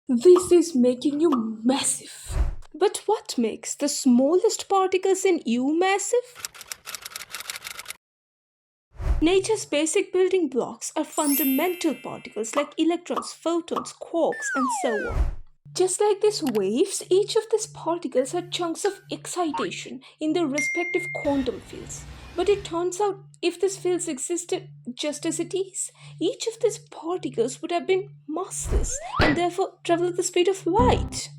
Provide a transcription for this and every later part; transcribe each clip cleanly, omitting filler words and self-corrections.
This is making you massive. But what makes the smallest particles in you massive? Nature's basic building blocks are fundamental particles like electrons, photons, quarks, and so on. Just like these waves, each of these particles are chunks of excitation in their respective quantum fields. But it turns out if these fields existed just as it is, each of these particles would have been massless and therefore travel at the speed of light.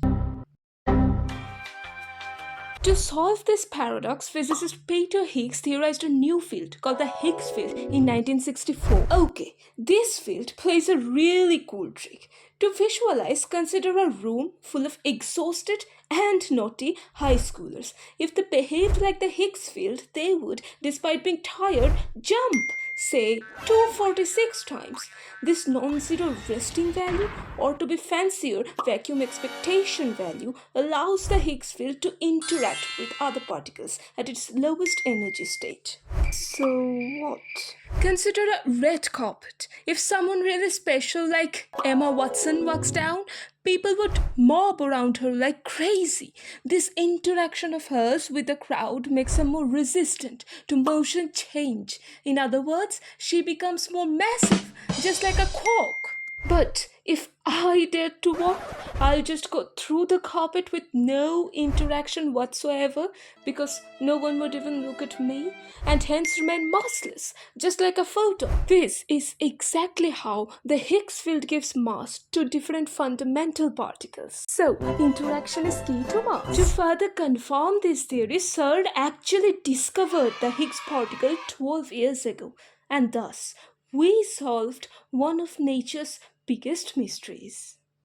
To solve this paradox, physicist Peter Higgs theorized a new field called the Higgs field in 1964. Okay, this field plays a really cool trick. To visualize, consider a room full of exhausted and naughty high schoolers. If they behaved like the Higgs field, they would, despite being tired, jump, say 246 times. This non-zero resting value, or to be fancier, vacuum expectation value, allows the Higgs field to interact with other particles at its lowest energy state. So what? Consider a red carpet. If someone really special like Emma Watson walks down, people would mob around her like crazy. This interaction of hers with the crowd makes her more resistant to motion change. In other words, she becomes more massive, just like a quark. But if I dare to walk, I'll just go through the carpet with no interaction whatsoever because no one would even look at me and hence remain massless, just like a photon. This is exactly how the Higgs field gives mass to different fundamental particles. So, interaction is key to mass. To further confirm this theory, CERN actually discovered the Higgs particle 12 years ago, and thus we solved one of nature's biggest mysteries.